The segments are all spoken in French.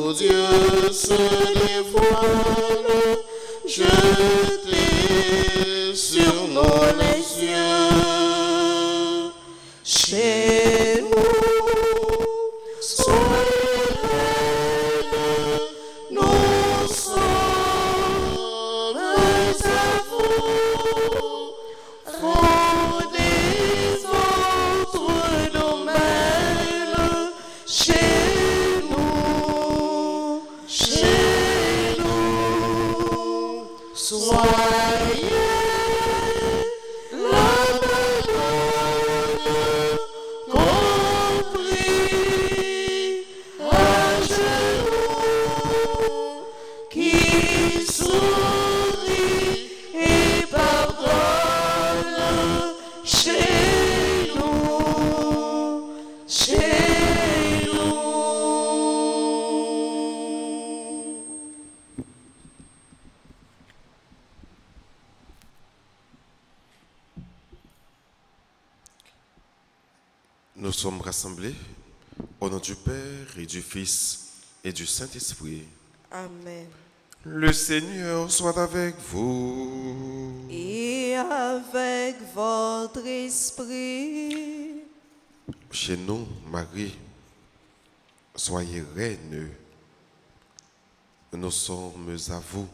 Ô Dieu se dévoile, jetez sur nous les yeux. Chez nous, soyez reine, nous sommes à vous. Fondez votre domaine chez nous, soyez la Madone, compris à genoux, qui sourit et pardonne chez nous, chez nous. Nous sommes rassemblés au nom du Père et du Fils et du Saint-Esprit. Amen. Le Seigneur soit avec vous. Et avec votre esprit. Chez nous, Marie, soyez reine. Nous sommes à vous,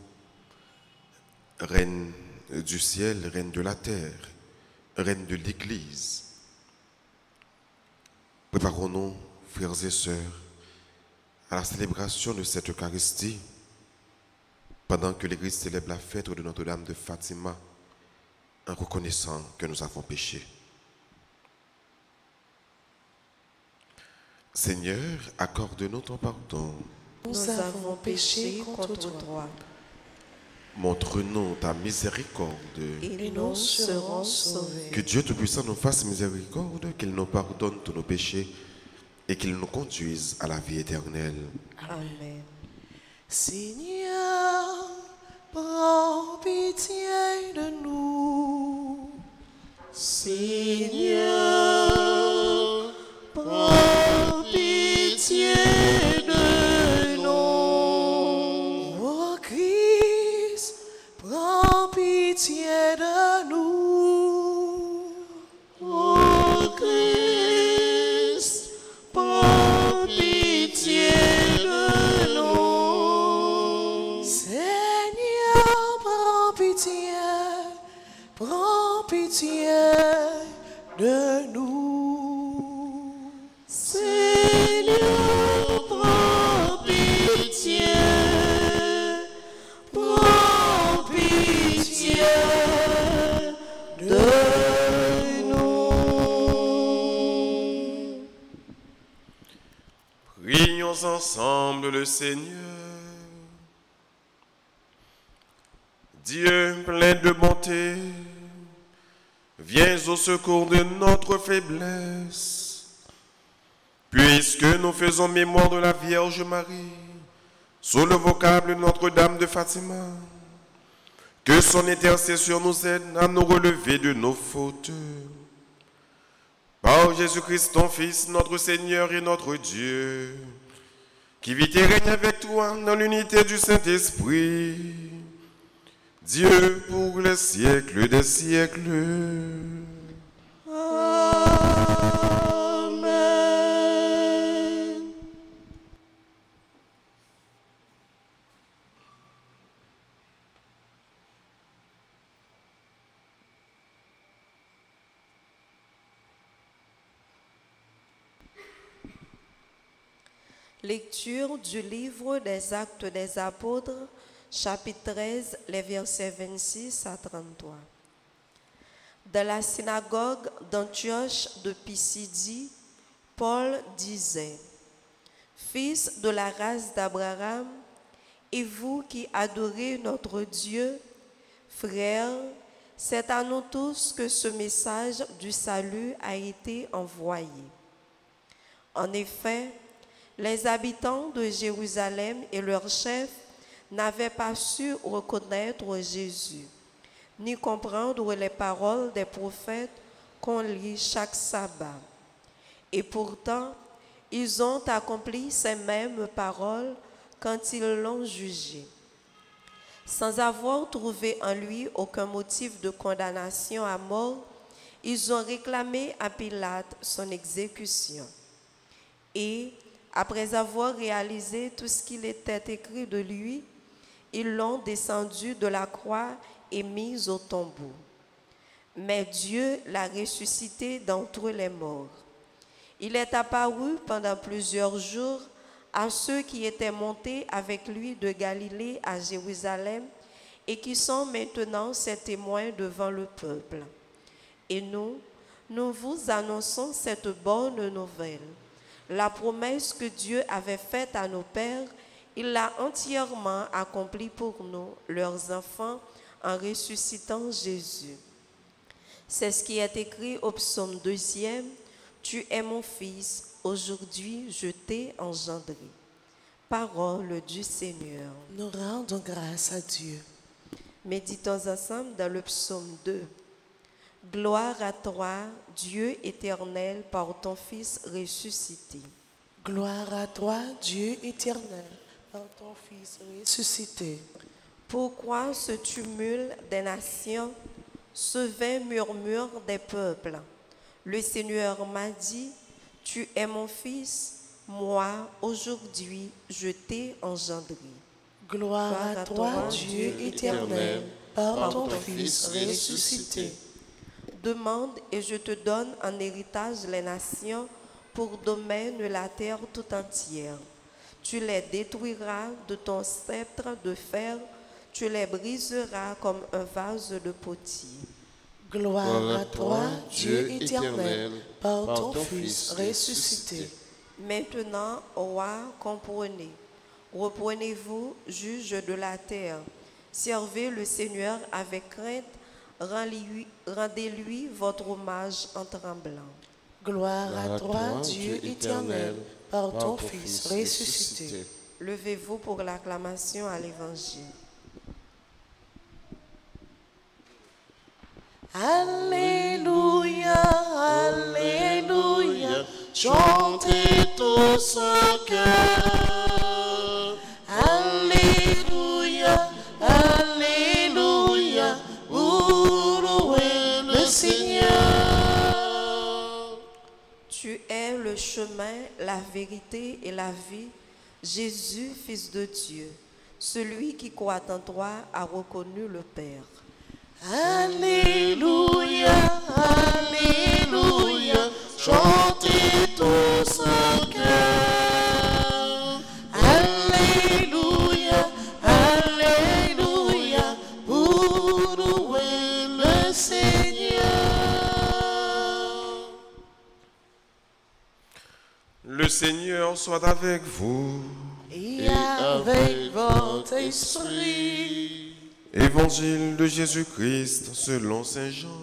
reine du ciel, reine de la terre, reine de l'Église. Préparons-nous, frères et sœurs, à la célébration de cette Eucharistie, pendant que l'Église célèbre la fête de Notre-Dame de Fatima, en reconnaissant que nous avons péché. Seigneur, accorde-nous ton pardon. Nous avons péché contre toi. Montre-nous ta miséricorde. Et nous serons sauvés. Que Dieu Tout-Puissant nous fasse miséricorde, qu'il nous pardonne tous nos péchés et qu'il nous conduise à la vie éternelle. Amen. Seigneur, prends pitié de nous. Seigneur, prends pitié de nous. Oh Christ, prends pitié de nous. Oh Christ, prends pitié de nous. Seigneur, prends pitié de nous. Seigneur, prends pitié de nous. Prions ensemble le Seigneur. Dieu plein de bonté, viens au secours de notre faiblesse. Puisque nous faisons mémoire de la Vierge Marie, sous le vocable de Notre-Dame de Fatima, que son intercession nous aide à nous relever de nos fautes. Par Jésus-Christ, ton Fils, notre Seigneur et notre Dieu, qui vit et règne avec toi dans l'unité du Saint-Esprit, Dieu pour les siècles des siècles. Amen. Lecture du livre des Actes des Apôtres, chapitre 13, les versets 26 à 33. Dans la synagogue d'Antioche de Pisidie, Paul disait: Fils de la race d'Abraham, et vous qui adorez notre Dieu, frères, c'est à nous tous que ce message du salut a été envoyé. En effet, les habitants de Jérusalem et leurs chefs n'avaient pas su reconnaître Jésus, ni comprendre les paroles des prophètes qu'on lit chaque sabbat. Et pourtant, ils ont accompli ces mêmes paroles quand ils l'ont jugé. Sans avoir trouvé en lui aucun motif de condamnation à mort, ils ont réclamé à Pilate son exécution. Et, après avoir réalisé tout ce qu'il était écrit de lui, ils l'ont descendu de la croix et mis au tombeau. Mais Dieu l'a ressuscité d'entre les morts. Il est apparu pendant plusieurs jours à ceux qui étaient montés avec lui de Galilée à Jérusalem et qui sont maintenant ses témoins devant le peuple. Et nous vous annonçons cette bonne nouvelle. La promesse que Dieu avait faite à nos pères, il l'a entièrement accomplie pour nous, leurs enfants, en ressuscitant Jésus. C'est ce qui est écrit au psaume 2e. Tu es mon fils, aujourd'hui je t'ai engendré. Parole du Seigneur. Nous rendons grâce à Dieu. Méditons ensemble dans le psaume 2. Gloire à toi, Dieu éternel, par ton Fils ressuscité. Gloire à toi, Dieu éternel, par ton Fils ressuscité. Pourquoi ce tumulte des nations, ce vain murmure des peuples? Le Seigneur m'a dit, tu es mon Fils, moi, aujourd'hui, je t'ai engendré. Gloire à toi, Dieu éternel, par ton Fils ressuscité. Demande et je te donne en héritage les nations pour domaine la terre tout entière. Tu les détruiras de ton sceptre de fer, tu les briseras comme un vase de potier. Gloire à toi, Dieu éternel, par ton Fils ressuscité. Maintenant, roi, comprenez. Reprenez-vous, juges de la terre. Servez le Seigneur avec crainte. Rendez-lui votre hommage en tremblant. Gloire à toi, Dieu éternel, par ton Fils ressuscité. Levez-vous pour l'acclamation à l'Évangile. Alléluia, Alléluia, chantez tous en cœur. Alléluia, Alléluia, vous louez le Seigneur. Tu es le chemin, la vérité et la vie, Jésus, Fils de Dieu. Celui qui croit en toi a reconnu le Père. Alléluia, Alléluia, chantez tous en cœur. Alléluia, Alléluia, pour louer le Seigneur. Le Seigneur soit avec vous. Et avec votre esprit. Évangile de Jésus-Christ selon saint Jean.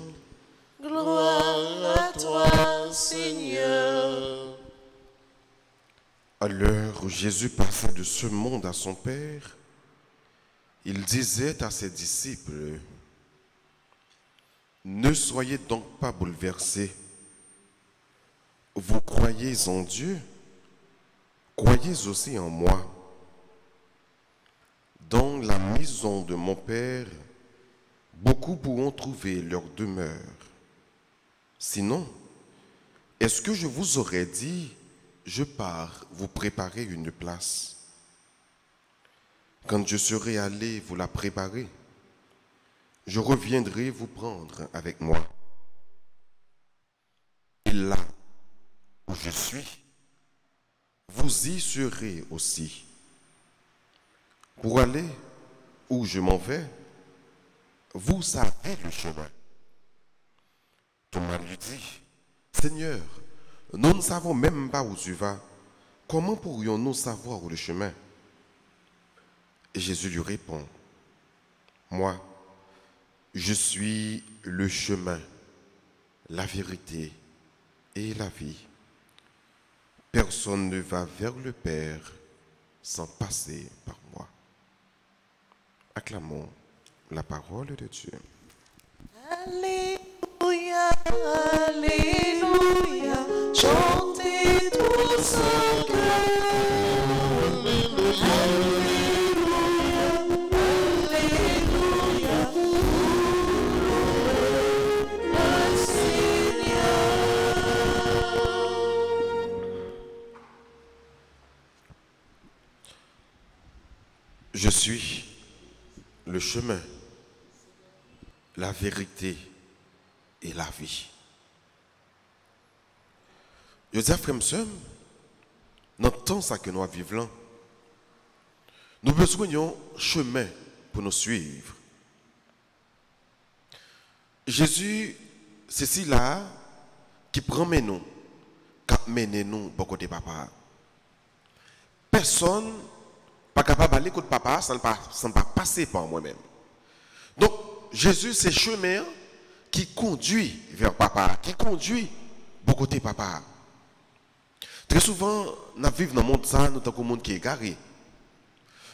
Gloire à toi, Seigneur. À l'heure où Jésus passait de ce monde à son Père, il disait à ses disciples, « Ne soyez donc pas bouleversés. Vous croyez en Dieu, croyez aussi en moi. Dans la maison de mon Père, beaucoup pourront trouver leur demeure. Sinon, est-ce que je vous aurais dit, je pars vous préparer une place? Quand je serai allé vous la préparer, je reviendrai vous prendre avec moi. Et là où je suis, vous y serez aussi. Pour aller où je m'en vais, vous savez le chemin. » Thomas lui dit, « Seigneur, nous ne savons même pas où tu vas. Comment pourrions-nous savoir le chemin? » Et Jésus lui répond, « Moi, je suis le chemin, la vérité et la vie. Personne ne va vers le Père sans passer par moi. » Acclamons la parole de Dieu. Alléluia, Alléluia, chantez tous en cœur. Alléluia. Je suis le chemin, la vérité et la vie. Je dis à frère Msem, dans le temps ça que nous vivons là, nous besoin d'un chemin pour nous suivre. Jésus, c'est celui là qui prend nous, qui mène nous bon côté papa. Personne n'est pas capable d'aller côté papa sans ne pas passer par moi-même. Donc, Jésus, c'est le chemin qui conduit vers papa, qui conduit bon côté papa. Très souvent, nous vivons dans le monde, ça, nous sommes un monde qui est égaré.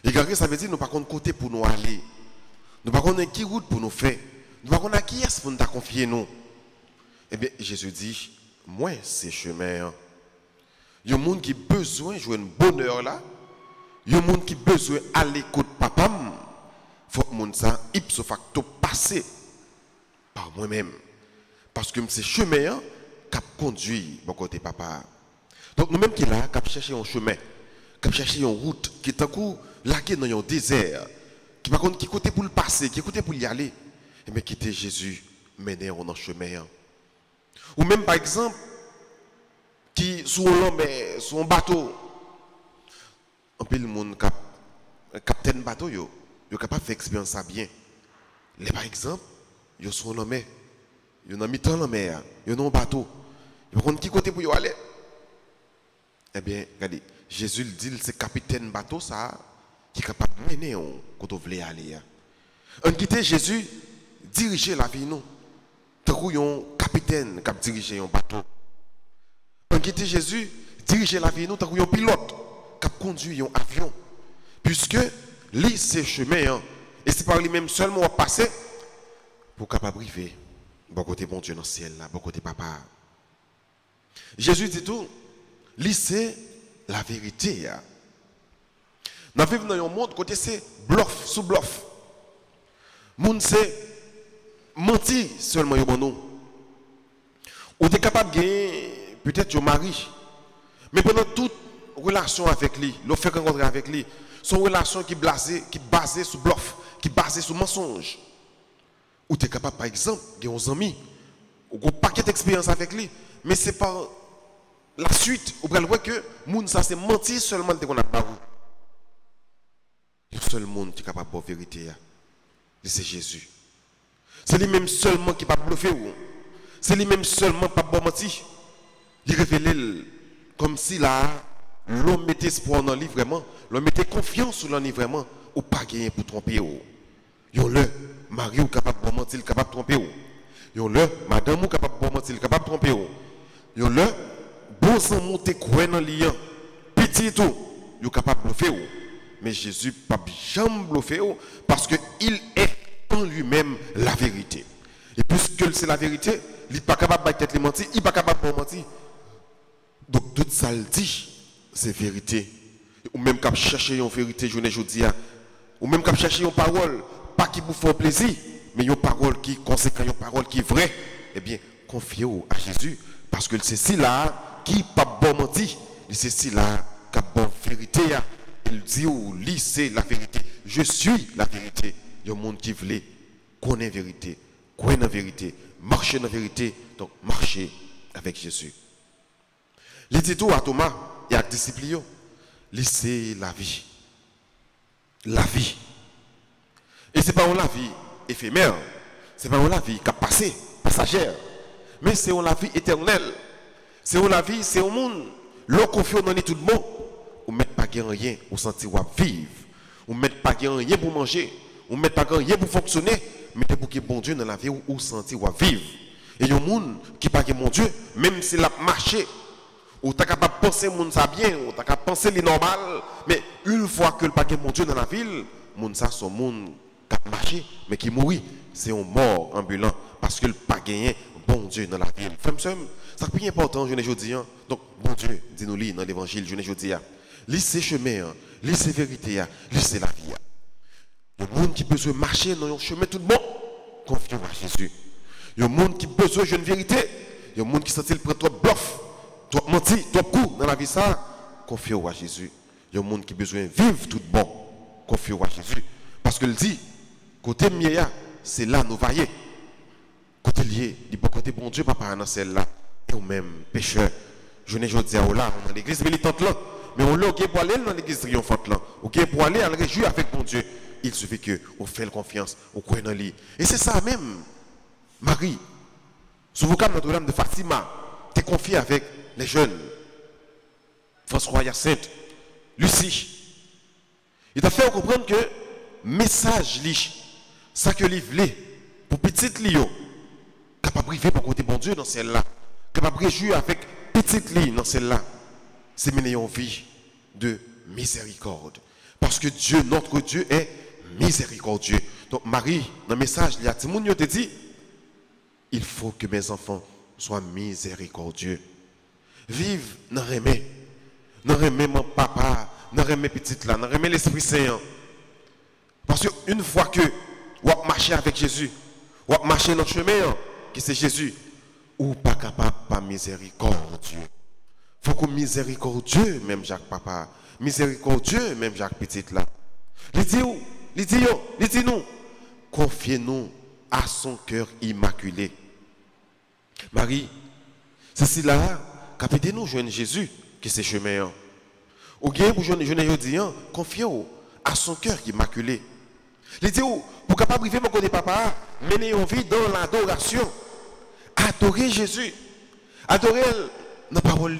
Égaré, ça veut dire que nous n'avons pas de côté pour nous aller. Nous n'avons pas de route pour nous faire. Nous n'avons pas de qui est pour nous confier nous. Eh bien, Jésus dit, moi, c'est chemin. Il y a un monde qui a besoin de jouer un bonheur là. Il y a un monde qui a besoin d'aller côté papa. Il faut que le monde ça, ipso facto, passer par moi-même. Parce que c'est chemin qui a conduit mon côté papa. Donc nous-mêmes qui là, qui chercher un chemin, qui chercher une route, qui est un coup laqué dans un désert, qui par contre qui côté pour le passer, qui côté pour y aller, et bien quitter Jésus, mener dans un chemin. Ou même par exemple, qui sur un bateau, un peu le monde capitaine bateau yo capable de faire expérience ça bien. Les par exemple, yo sur la mer, yo dans mi-temps la mer, yo dans un bateau. Par contre qui côté pour y aller? Eh bien, regardez, Jésus le dit, c'est capitaine bateau ça qui est capable de mener quand on veut aller. On quitte Jésus diriger la vie nous. Tant un capitaine qui a dirigé un bateau. On quitte Jésus diriger la vie nous tant un pilote qui a conduit un avion. Puisque lui c'est chemin et c'est par lui-même seulement à passer pour capable arriver bon côté bon Dieu dans le ciel là, bon côté papa. Jésus dit tout. Lui, c'est la vérité. Nous vivons dans un monde côté c'est bluff sous bluff. Monde c'est mentir seulement yo bon nous. Ou est capable de gagner peut-être un mari. Mais pendant toute relation avec lui, le fait rencontrer avec lui, son relation qui est basée sur bluff, qui est basée sur mensonge. Ou tu es capable par exemple de gagner un ami, ou un paquet d'expérience avec lui, mais c'est pas la suite, vous pouvez voir que moun ça c'est mentir seulement de qu'on a pas. Le seul monde qui est capable de vérité, c'est Jésus. C'est lui-même seulement qui est capable de bluffer. C'est lui-même seulement qui est capable de mentir. Il révèle comme si là, l'homme mettait espoir dans lui vraiment, l'homme mettait confiance sur lui vraiment, ou pas gagner pour tromper. Yon le, mari ou capable de mentir, capable de tromper. Yon le, madame ou capable de mentir, capable de tromper. Yon le, bon sang monter quoi dans liant petit tout yo capable de bluffer mais Jésus pas jamais bluffer parce que il est en lui-même la vérité et puisque c'est la vérité il pas capable de tête mentir il pas capable de mentir donc tout ça le dit c'est vérité ou même cap chercher une vérité journée aujourd'hui ou même cap chercher une parole pas qui vous fait plaisir mais une parole qui conséquent une parole qui est vraie eh bien confiez-vous à Jésus parce que c'est si là qui pas bon menti, c'est si là qui a bonne vérité. Il dit ou lui c'est la vérité. Je suis la vérité. Il y a un monde qui veut connaître la vérité, connaître la vérité, marcher dans la vérité, donc marcher avec Jésus. Il dit tout à Thomas et à disciples, lui c'est la vie. La vie. Et c'est pas la vie éphémère, c'est pas la vie qui a passé, passagère, mais c'est la vie éternelle. C'est la vie, c'est au monde. L'eau confiance dans tout le monde. Ou ne mettez pas rien, ou sentir vivre. Ou ne mettez pas rien pour manger. Ou ne mettez pas rien pour fonctionner. Mettez pour que bon Dieu dans la vie ou sentir vivre. Et il y a un monde qui pas mon Dieu, même s'il a marché. Ou tu es capable de penser monde ça bien, ou tu es capable de penser les normal. Mais une fois que le pas mon Dieu dans la ville, monde ça son monde qui a marché, mais qui mourit. C'est un mort ambulant. Parce que le pas gagné bon Dieu dans la ville. Ça c'est plus important, je ne dis. Donc, bon Dieu, dis-nous dans l'évangile, je ne dis. Lui, c'est chemin, lui, c'est vérité, lui, c'est la vie. Il y a un monde qui peut se marcher dans un chemin tout le monde, confiant à Jésus. Il y a un monde qui a besoin d'une vérité. Il y a un monde qui sent prendre trop bluff, trop menti, trop coup dans la vie, ça, confiant à Jésus. Il y a un monde qui a besoin de vivre tout bon. confier à Jésus. Parce qu'il dit, côté mieux, c'est là nous voyons. Côté lié, il peut côté bon Dieu, papa, dans celle-là. Et ou même, pécheur. Je n'ai pas dit à là, dans l'église militante là. Mais on l'a pour aller dans l'église triomphante là. Ok, pour aller à la réjouir avec mon Dieu. Il suffit que on fait confiance, on croit dans lui. Et c'est ça même, Marie. Sous vos cas, Notre-Dame de Fatima, tu es confié avec les jeunes. François Hyacinthe, Lucie. Il t'a fait comprendre que message, ça que lui voulait, pour petite Lio, capable de vivre pour côté bon Dieu dans celle-là, capable de réjouir avec petite Lio dans celle-là, c'est mener une vie de miséricorde. Parce que Dieu, notre Dieu, est miséricordieux. Donc Marie, dans le message, il y a Timoun te dit, il faut que mes enfants soient miséricordieux. Vive dans remé. Dans remé mon papa, dans remé petite là, dans remé l'Esprit Saint. Parce qu'une fois que vous marchez avec Jésus, vous marchez dans le chemin, qui c'est Jésus, ou pas capable pas miséricordieux. Faut que miséricordieux, même Jacques Papa, miséricordieux, même Jacques Petite là. Il dit nous, confiez-nous à son cœur immaculé. Marie, c'est là, capitez-nous, joindre Jésus, qui c'est chemin. Ou bien, pour joindre Jésus, confiez-vous à son cœur immaculé. Il dit, pour capable vivre mon côté papa, mener une vie dans l'adoration. Adorer Jésus. Adorer dans la parole.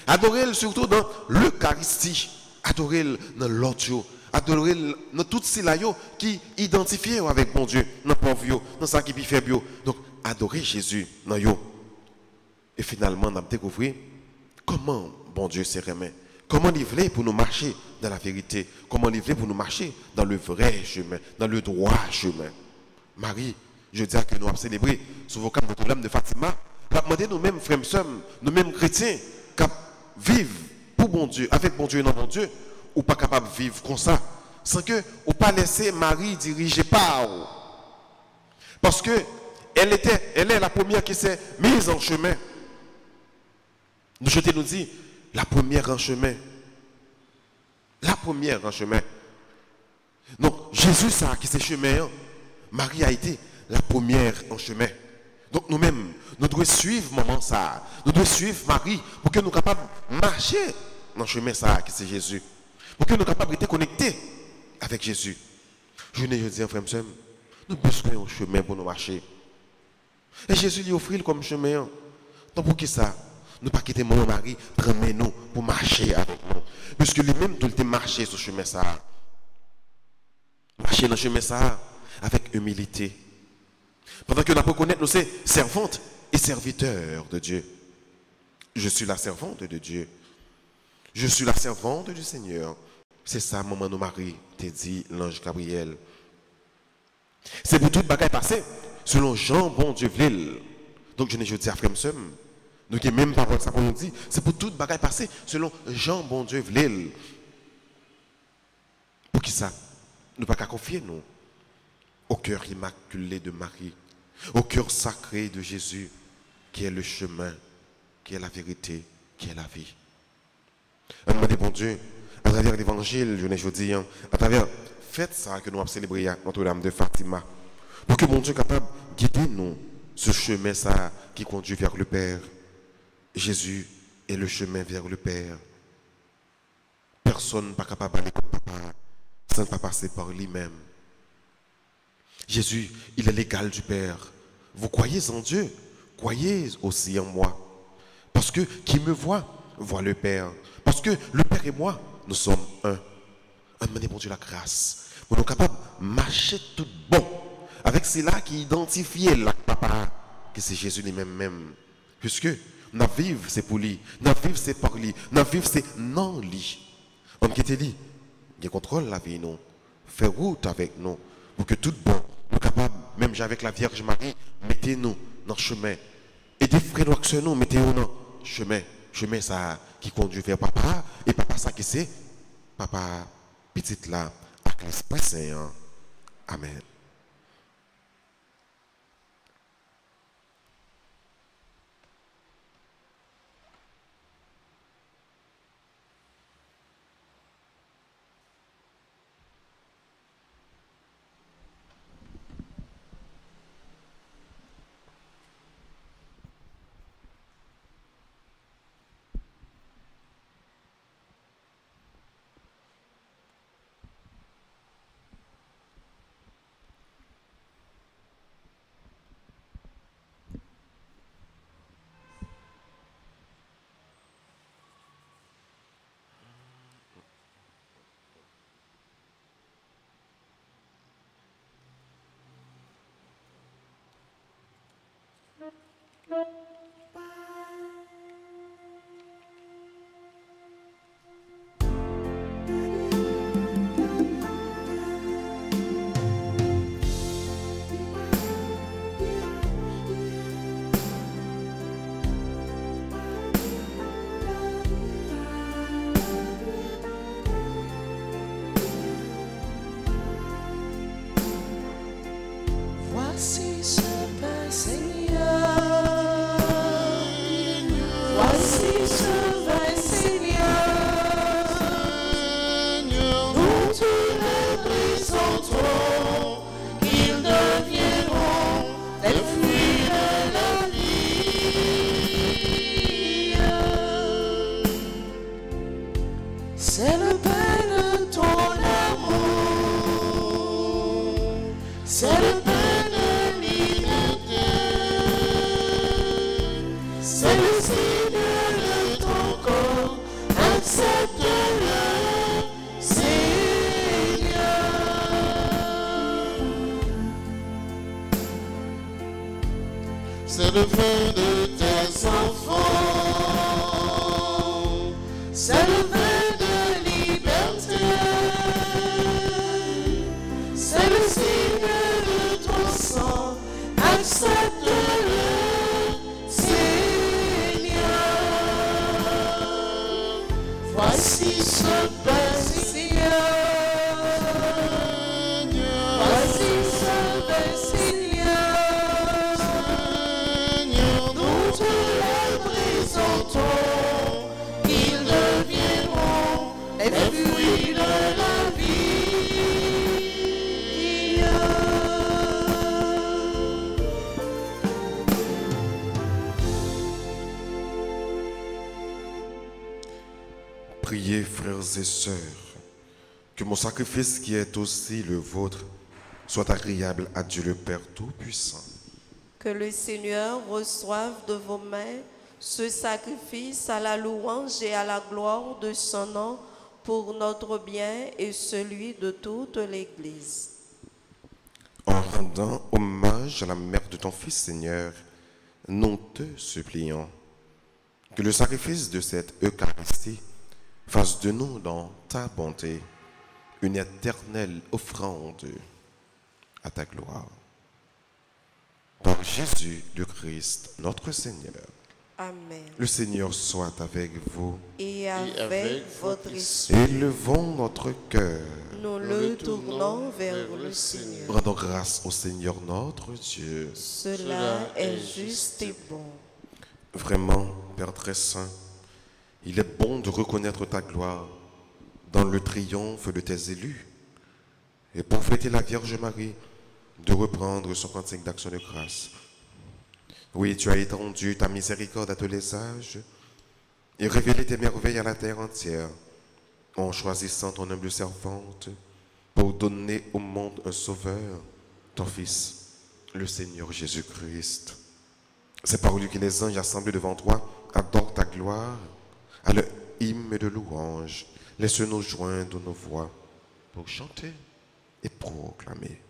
Adorer surtout dans l'Eucharistie. Adorer dans l'audio. Adorer dans tout cela qui identifie avec mon Dieu. Dans le pauvre, dans ça qui fait bio. Donc, adorer Jésus dans yo. Et finalement, on a découvert comment bon Dieu s'est remis. Comment il voulait pour nous marcher dans la vérité. Comment il voulait pour nous marcher dans le vrai chemin, dans le droit chemin. Marie, je dis que nous avons célébré sous vos camps Notre-Dame de Fatima. Nous avons demandé nous-mêmes, frères et sœurs, nous-mêmes chrétiens, qui vivent pour bon Dieu, avec bon Dieu et non bon Dieu, ou pas capable de vivre comme ça, sans que ou pas laisser Marie diriger par. Parce que elle est la première qui s'est mise en chemin. Je nous dis, la première en chemin. La première en chemin. Donc, Jésus, ça, qui s'est chemin, Marie a été la première en chemin. Donc, nous-mêmes, nous devons suivre maman ça. Nous devons suivre Marie pour que nous soyons capables de marcher dans le chemin ça, qui c'est Jésus. Pour que nous soyons capables d'être connectés avec Jésus. Je ne dis, frère, nous besoin un chemin pour nous marcher. Et Jésus lui offrit comme chemin. Donc, pour qui ça? Nous pas quitter mon mari, prendre nous pour marcher avec nous. Puisque lui-même, tout le temps marcher sur ce chemin ça. Marcher dans le chemin ça avec humilité. Pendant que nous apprenons à connaître, nous sommes servantes et serviteurs de Dieu. Je suis la servante de Dieu. Je suis la servante du Seigneur. C'est ça, maman nous Marie, t'a dit l'ange Gabriel. C'est pour toute bagaille passée, selon Jean, bon Dieu, v'lil. Donc je dis à frère nous qui même parole ça pour nous dire, c'est pour toute bagaille passée, selon Jean, bon Dieu, v'lil. Pour qui ça? Nous pas qu'à confier nous au cœur immaculé de Marie, au cœur sacré de Jésus, qui est le chemin, qui est la vérité, qui est la vie. Demandez bon Dieu, à travers l'évangile, je dis, à travers fête ça que nous avons célébré à Notre-Dame de Fatima, pour que mon Dieu soit capable de guider nous ce chemin ça qui conduit vers le Père. Jésus est le chemin vers le Père. Personne n'est pas capable d'aller comme papa sans ne pas passer par lui-même. Jésus, il est l'égal du Père. Vous croyez en Dieu, croyez aussi en moi. Parce que qui me voit le Père. Parce que le Père et moi, nous sommes un. Demandez mon Dieu la grâce. Pour nous capables de marcher tout bon. Avec cela qui identifie la papa, que c'est Jésus lui-même. Puisque nous vivons, c'est pour lui. Nous vivons, c'est par lui. Nous vivons, c'est non lui. On qui te dit, il contrôle la vie, nous. Fait route avec nous. Pour que tout bon, nous capables, même avec la Vierge Marie, mettez-nous dans le chemin. Et des frères nous, nous mettez-nous dans le chemin. Chemin ça qui conduit vers papa. Et papa ça qui c'est? Papa, petite là, avec l'Esprit Saint. Amen. Voici ce pain, Seigneur. Voici ce vin, Seigneur. Nous te les présentons, qu'ils deviendront les fruits de la vie. C'est le pain de ton amour. C'est le pain. C'est le signe de ton corps, accepte-le, Seigneur. C'est le vin de tes enfants, c'est le vin de liberté, c'est le signe de ton sang, accepte-le. Voici ce pain, Seigneur. Voici ce pain, Seigneur. Nous te les présentons, qu'ils deviendront les fruits de la vie. Priez, frères et sœurs, que mon sacrifice qui est aussi le vôtre soit agréable à Dieu le Père Tout-Puissant. Que le Seigneur reçoive de vos mains ce sacrifice à la louange et à la gloire de son nom pour notre bien et celui de toute l'Église. En rendant hommage à la mère de ton Fils, Seigneur, nous te supplions que le sacrifice de cette Eucharistie fasse de nous, dans ta bonté, une éternelle offrande à ta gloire. Par Jésus le Christ, notre Seigneur. Amen. Le Seigneur soit avec vous. Et avec votre esprit, Élevons notre cœur. nous le tournons vers le Seigneur. Rendons grâce au Seigneur notre Dieu. Cela est juste et bon. Vraiment, Père très saint, il est bon de reconnaître ta gloire dans le triomphe de tes élus. Et pour fêter la Vierge Marie, de reprendre son cantique d'action de grâce. Oui, tu as étendu ta miséricorde à tous les âges et révélé tes merveilles à la terre entière, en choisissant ton humble servante pour donner au monde un sauveur, ton Fils, le Seigneur Jésus-Christ. C'est par lui que les anges assemblés devant toi adorent ta gloire, à leur hymne de louange. Laisse-nous joindre nos voix pour chanter et proclamer.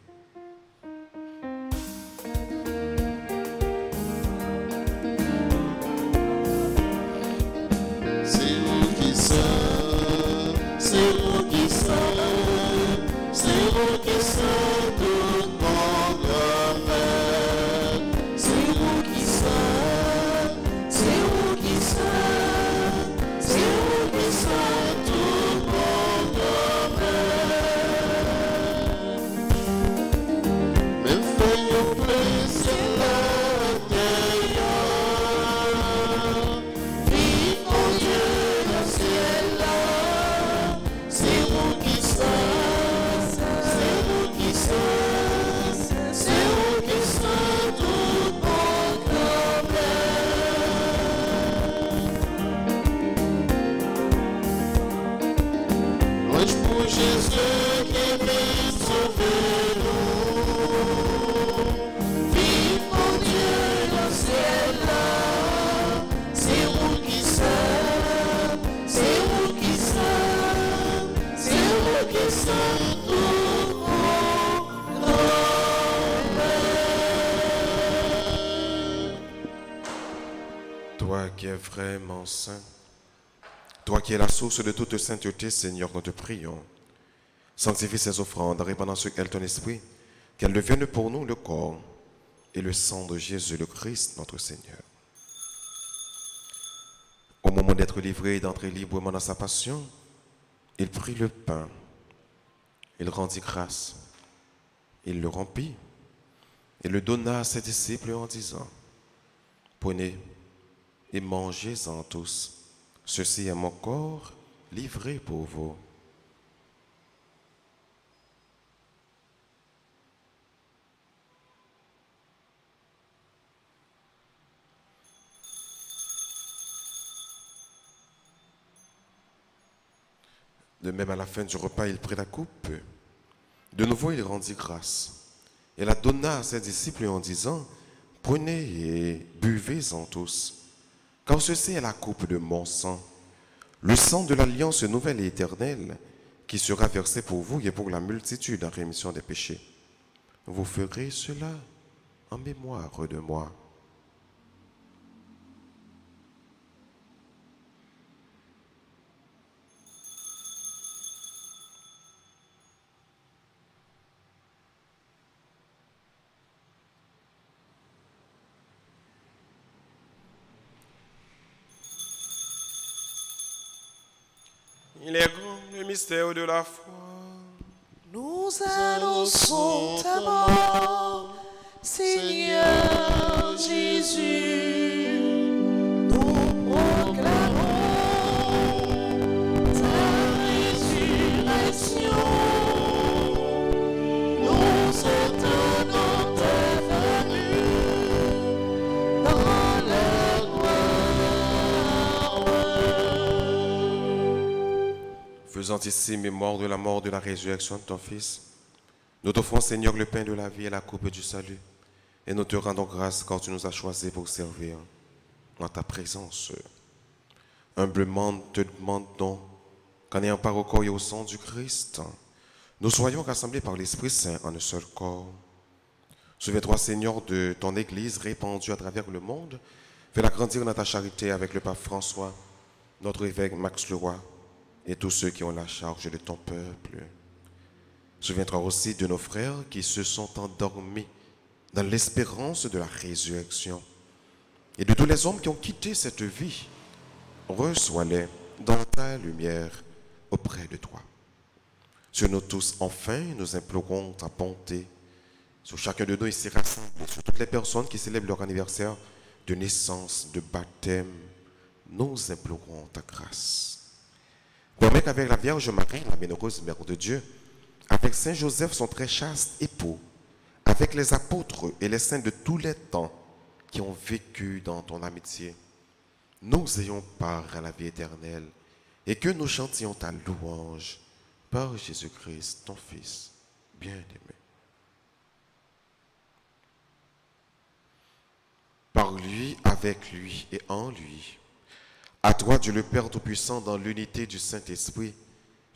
C'est vous qui sommes, c'est vous qui sommes, c'est vous qui sommes tout mon grand-père. C'est vous qui sommes, c'est vous qui sommes, c'est vous qui sommes tout mon grand-père. Mais fais-nous plaisir la terre. Vive mon Dieu le ciel là, c'est vous qui sommes, c'est vous qui sommes, c'est vous qui sommes tout mon grand-père. Louange pour Jésus qui vient sauver nous. Vive mon Dieu le ciel là, c'est vous qui sommes, c'est vous qui sommes, c'est vous qui sommes tout mon grand-père. qui es vraiment saint, toi qui es la source de toute sainteté, Seigneur, nous te prions. Sanctifie ces offrandes, répandant sur elles ton esprit, qu'elles deviennent pour nous le corps et le sang de Jésus le Christ, notre Seigneur. Au moment d'être livré et d'entrer librement dans sa passion, il prit le pain, il rendit grâce, il le rompit et le donna à ses disciples en disant, « Prenez et mangez-en tous, ceci est mon corps livré pour vous. » De même, à la fin du repas, il prit la coupe. De nouveau, il rendit grâce et la donna à ses disciples en disant, « Prenez et buvez-en tous, car ceci est la coupe de mon sang, le sang de l'alliance nouvelle et éternelle, qui sera versé pour vous et pour la multitude en rémission des péchés. Vous ferez cela en mémoire de moi. » Il est grand le mystère de la foi. Nous annonçons ta mort, Seigneur Jésus. Nous proclamons ta résurrection. Nous attendons ta venue dans la gloire. Faisant ici mémoire de la mort, de la résurrection de ton Fils, nous t'offrons, Seigneur, le pain de la vie et la coupe du salut. Et nous te rendons grâce quand tu nous as choisis pour servir en ta présence. Humblement, te demandons qu'en ayant part au corps et au sang du Christ, nous soyons rassemblés par l'Esprit Saint en un seul corps. Souviens-toi, Seigneur, de ton Église répandue à travers le monde. Fais-la grandir dans ta charité avec le pape François, notre évêque Max Leroy, et tous ceux qui ont la charge de ton peuple. Souviens-toi aussi de nos frères qui se sont endormis dans l'espérance de la résurrection. Et de tous les hommes qui ont quitté cette vie, reçois-les dans ta lumière auprès de toi. Sur nous tous, enfin, nous implorons ta bonté sur chacun de nous ici rassemblés, sur toutes les personnes qui célèbrent leur anniversaire de naissance, de baptême. Nous implorons ta grâce. Permets qu'avec la Vierge Marie, la bienheureuse Mère de Dieu, avec Saint Joseph, son très chaste époux, avec les apôtres et les saints de tous les temps qui ont vécu dans ton amitié, nous ayons part à la vie éternelle et que nous chantions ta louange par Jésus-Christ, ton Fils bien-aimé. Par lui, avec lui et en lui, à toi, Dieu le Père Tout-Puissant, dans l'unité du Saint-Esprit,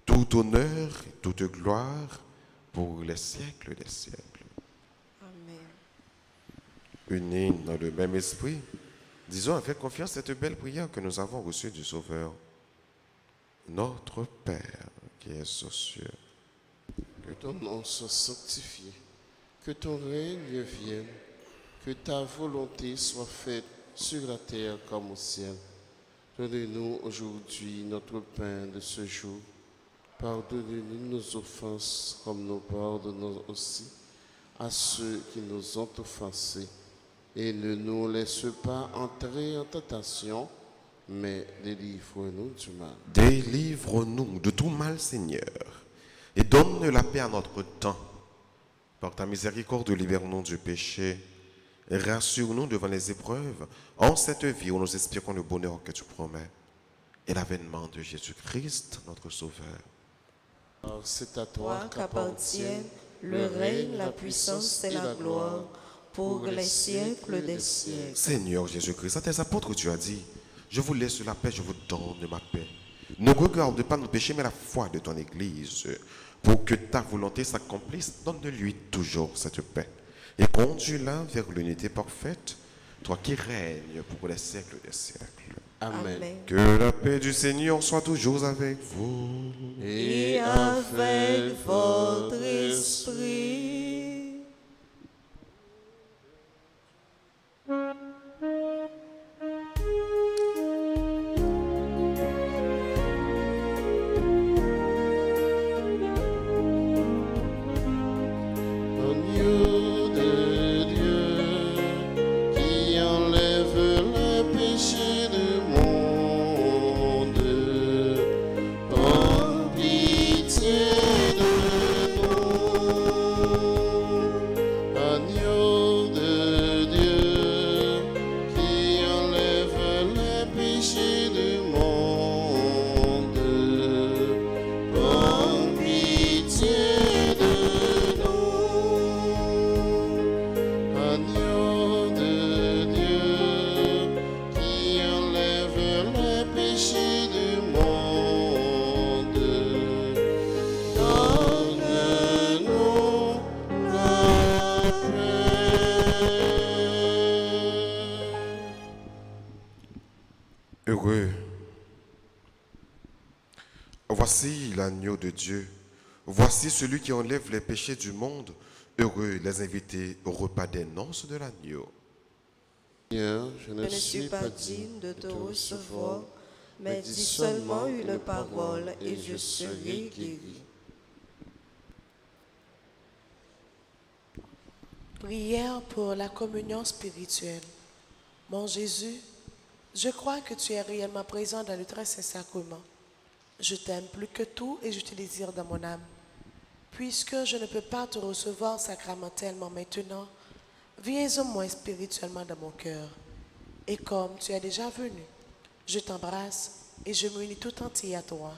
tout honneur et toute gloire pour les siècles des siècles. Amen. Unis dans le même esprit, disons avec confiance cette belle prière que nous avons reçue du Sauveur. Notre Père qui es aux cieux, Que ton nom soit sanctifié, que ton règne vienne, que ta volonté soit faite sur la terre comme au ciel. Donne-nous aujourd'hui notre pain de ce jour. Pardonne-nous nos offenses comme nous pardonnons aussi à ceux qui nous ont offensés. Et ne nous laisse pas entrer en tentation, mais délivre-nous du mal. délivre-nous de tout mal, Seigneur, et donne la paix à notre temps. Par ta miséricorde, libère-nous du péché. Rassure-nous devant les épreuves, en cette vie où nous espérons le bonheur que tu promets et l'avènement de Jésus-Christ, notre Sauveur. Alors, c'est à Toi toi qu'appartiennent le règne, la puissance et la gloire pour les siècles des siècles. Seigneur Jésus-Christ, à tes apôtres, tu as dit, je vous laisse la paix, je vous donne ma paix. Ne regarde pas nos péchés, mais la foi de ton Église. Pour que ta volonté s'accomplisse, donne-lui toujours cette paix. Et conduis-la vers l'unité parfaite, toi qui règnes pour les siècles des siècles. Amen. Que la paix du Seigneur soit toujours avec vous. Et avec votre esprit. Agneau de Dieu qui enlève le péché du monde, prends pitié de nous. Agneau de Dieu qui enlève le péché du monde, prends pitié de nous. Agneau de Dieu qui enlève le péché du monde, donne-nous la paix. Heureux. Voici l'agneau de Dieu. Voici celui qui enlève les péchés du monde. Heureux les invités au repas des noces de l'agneau. Seigneur, je Je ne suis pas digne de te recevoir, mais dis seulement une parole et je serai guéri. Prière pour la communion spirituelle. Mon Jésus, je crois que tu es réellement présent dans le très saint sacrement. Je t'aime plus que tout et je te désire dans mon âme. Puisque je ne peux pas te recevoir sacramentellement maintenant, viens au moins spirituellement dans mon cœur. Et comme tu es déjà venu, je t'embrasse et je m'unis tout entier à toi.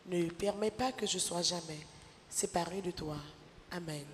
Ne permets pas que je sois jamais séparé de toi. Amen.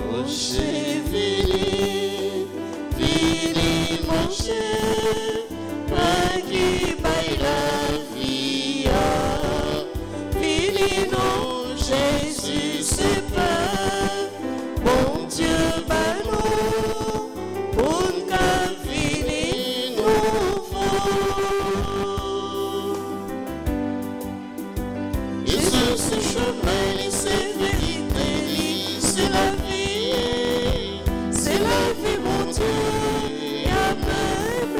Rocher, vini, vini, rocher, pain qui paye la vie. Vini, non, Jésus, c'est pain. Bon Dieu, ben nous, pour qu'un vini nouveau. Et sur ce chemin, c'est vérité, c'est la vie, c'est la vie, mon Dieu, et à même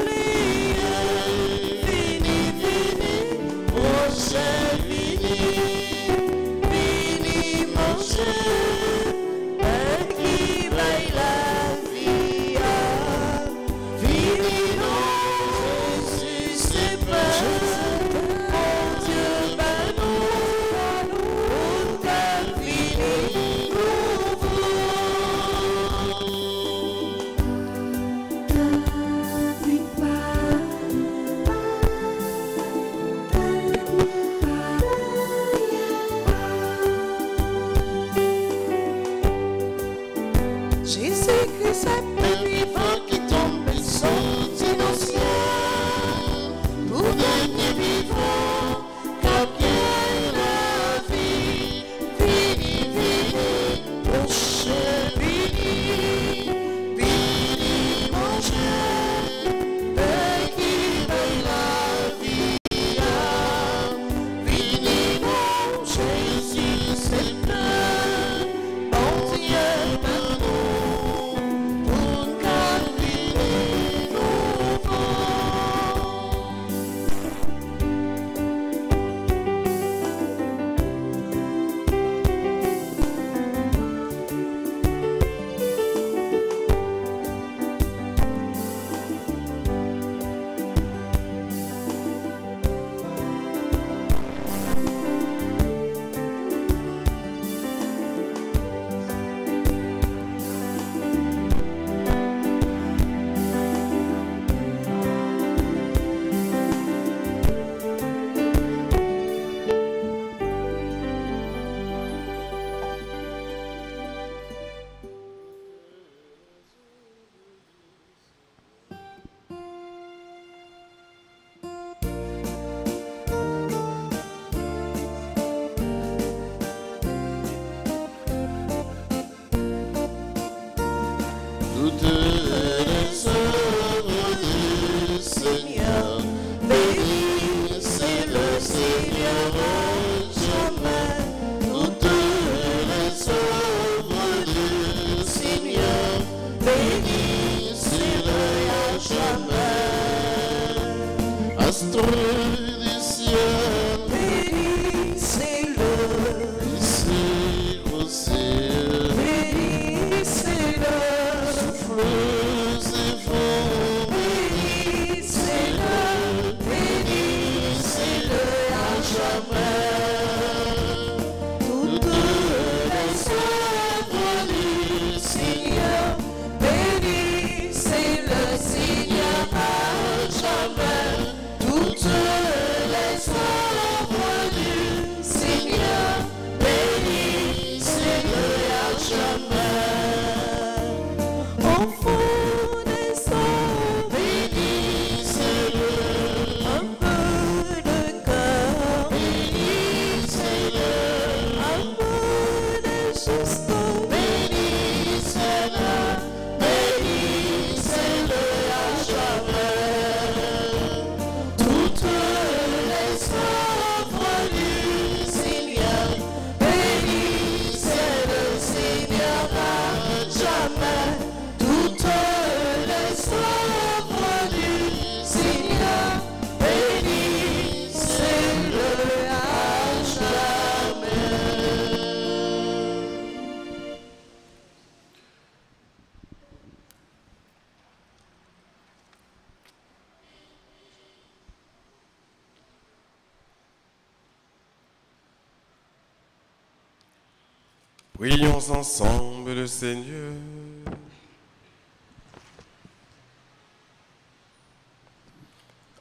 Prions ensemble le Seigneur.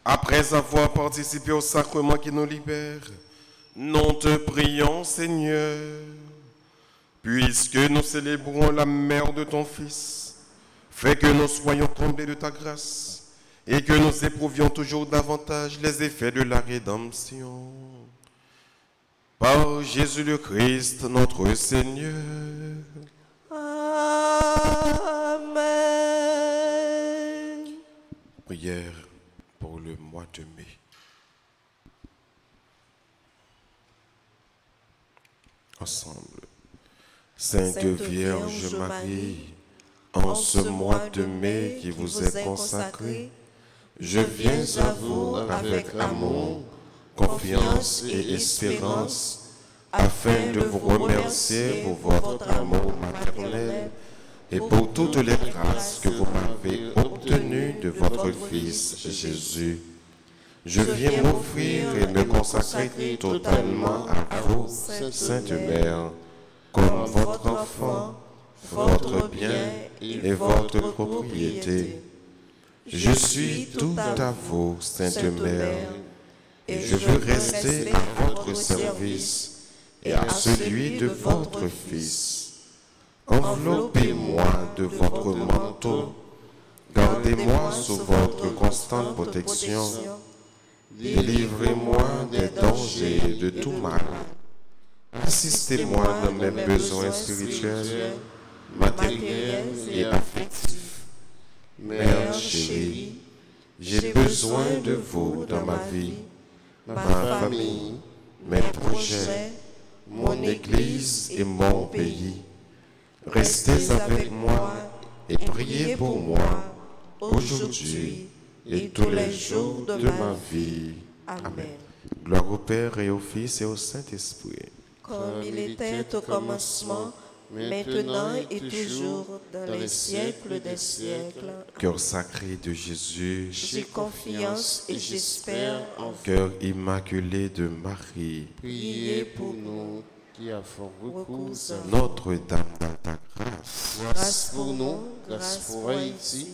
Après avoir participé au sacrement qui nous libère, nous te prions, Seigneur, puisque nous célébrons la mère de ton Fils, fais que nous soyons comblés de ta grâce et que nous éprouvions toujours davantage les effets de la rédemption. Par Jésus le Christ, notre Seigneur. Amen. Prière pour le mois de mai. Ensemble. Sainte Vierge Marie, en ce mois de mai qui vous est consacré, je viens à vous avec amour, confiance et espérance, afin de vous remercier pour votre amour maternel et pour toutes les grâces que vous m'avez obtenues de votre Fils Jésus. Je viens m'offrir et me consacrer totalement à vous, Sainte Mère, comme votre enfant, votre bien et votre propriété. Je suis tout à vous, Sainte Mère, et je veux rester à votre service et à celui de votre Fils. Enveloppez-moi de votre manteau, gardez-moi sous votre constante protection, délivrez-moi des dangers et de tout mal. Assistez-moi dans mes besoins spirituels, matériels et affectifs. Mère chérie, j'ai besoin de vous dans ma vie, ma famille, mes projets, mon Église et mon pays. Restez avec moi et priez pour moi aujourd'hui et tous les jours de ma vie. Amen. Gloire au Père et au Fils et au Saint-Esprit. Comme il était au commencement, maintenant et toujours, dans les siècles des siècles. Cœur sacré de Jésus, J'ai confiance et j'espère en vous. cœur immaculé de Marie, Priez pour nous qui avons recours à vous. Notre-Dame dans ta grâce, Grâce pour nous, grâce pour Haïti,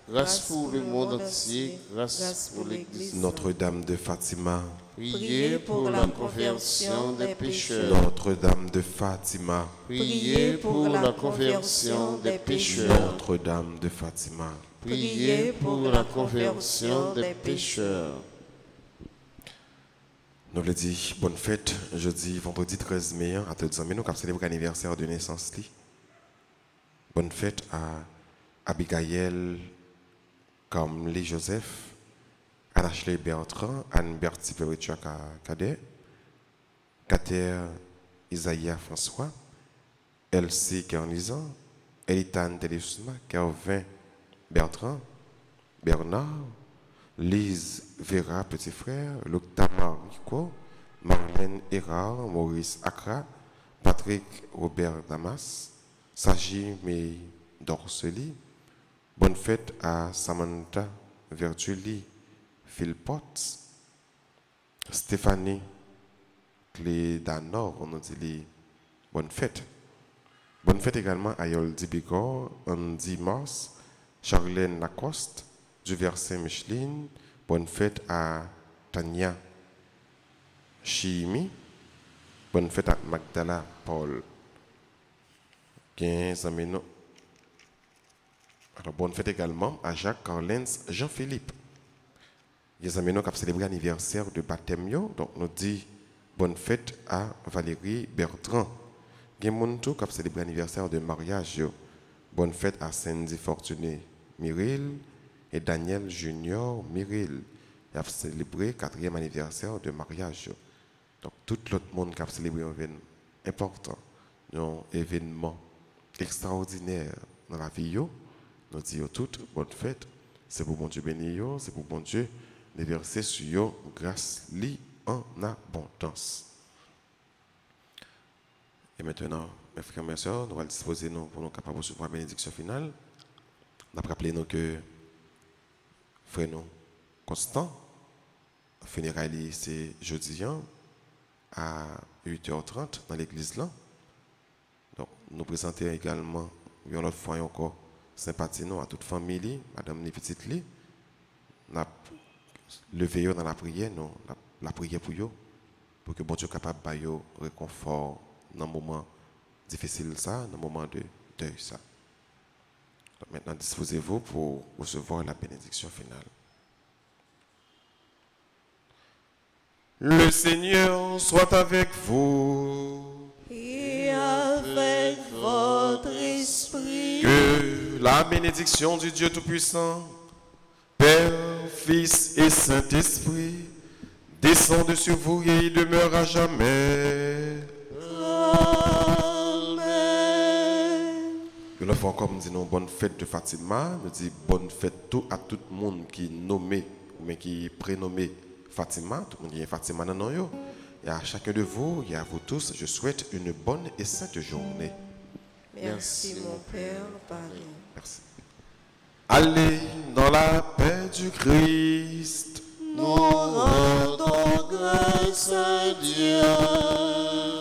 grâce pour le monde entier, grâce pour l'Église. Notre-Dame de Fatima, Priez pour la conversion des pécheurs. Notre-Dame de Fatima, Priez pour la conversion des pécheurs. Notre-Dame de Fatima. Priez pour la conversion des pécheurs. Nous le dit, bonne fête, jeudi, vendredi 13 mai, à tous les amis, nous avons célébré l'anniversaire de naissance. Bonne fête à Abigail, Kamli Joseph, Anne-Ashley Bertrand, Anne-Bertie Peritua Cadet, Kater Isaïa François, Elsie Kernizan, Elitane Télésusma, Kervin Bertrand, Bernard, Lise Vera Petit Frère, Loctamar Rico, Marlène Hérard, Maurice Accra, Patrick Robert Damas, Saji May Dorsely. Bonne fête à Samantha Vertuli Philpott, Stéphanie Clédanor, on nous dit bonne fête. Bonne fête également à Yoldi Bigor, Andy Mars, Charlène Lacoste, Duversin Micheline. Bonne fête à Tania Chimi. Bonne fête à Magdala Paul. 15 amis nous. Alors, bonne fête également à Jacques Carlens Jean-Philippe. Les amis nous qui ont célébré l'anniversaire de baptême. Donc, nous dit bonne fête à Valérie Bertrand. Il y a des gens qui ont célébré l'anniversaire de mariage. Bonne fête à Sandy Fortuné Myril et Daniel Junior Myril. Ils ont célébré le 4e anniversaire de mariage. Donc, tout l'autre monde qui a célébré un événement important, un événement extraordinaire dans la vie, nous disons toutes bonne fête. C'est pour bon Dieu béni, c'est pour bon Dieu déverser sur eux grâce li en abondance. Et maintenant, mes frères et mes sœurs, nous allons disposer nous pour nous capables de recevoir la bénédiction finale. Nous allons rappeler nous que frère nous Constant, funérailles c'est jeudi à 8h30 dans l'église là. Donc nous présentons également une autre fois encore sympathie à toute famille, madame ni petite li. N'a levé dans la prière, nous la prière pour que bon Dieu capable de réconfort dans le moment difficile ça, dans le moment de deuil ça. Donc maintenant disposez-vous pour recevoir la bénédiction finale. Le Seigneur soit avec vous. Et avec votre esprit. Que la bénédiction du Dieu Tout-Puissant, Père, Fils et Saint-Esprit, descende sur vous et demeure à jamais. Amen. Que l'on fait encore nous disons bonne fête de Fatima, nous dit bonne fête à tout le monde qui est nommé ou qui est prénommé Fatima, tout le monde qui est Fatima dans nous. Et à chacun de vous et à vous tous, je souhaite une bonne et sainte journée. Merci mon Père, Pardon. Merci. Allez dans la paix du Christ. Nous rendons grâce à Dieu.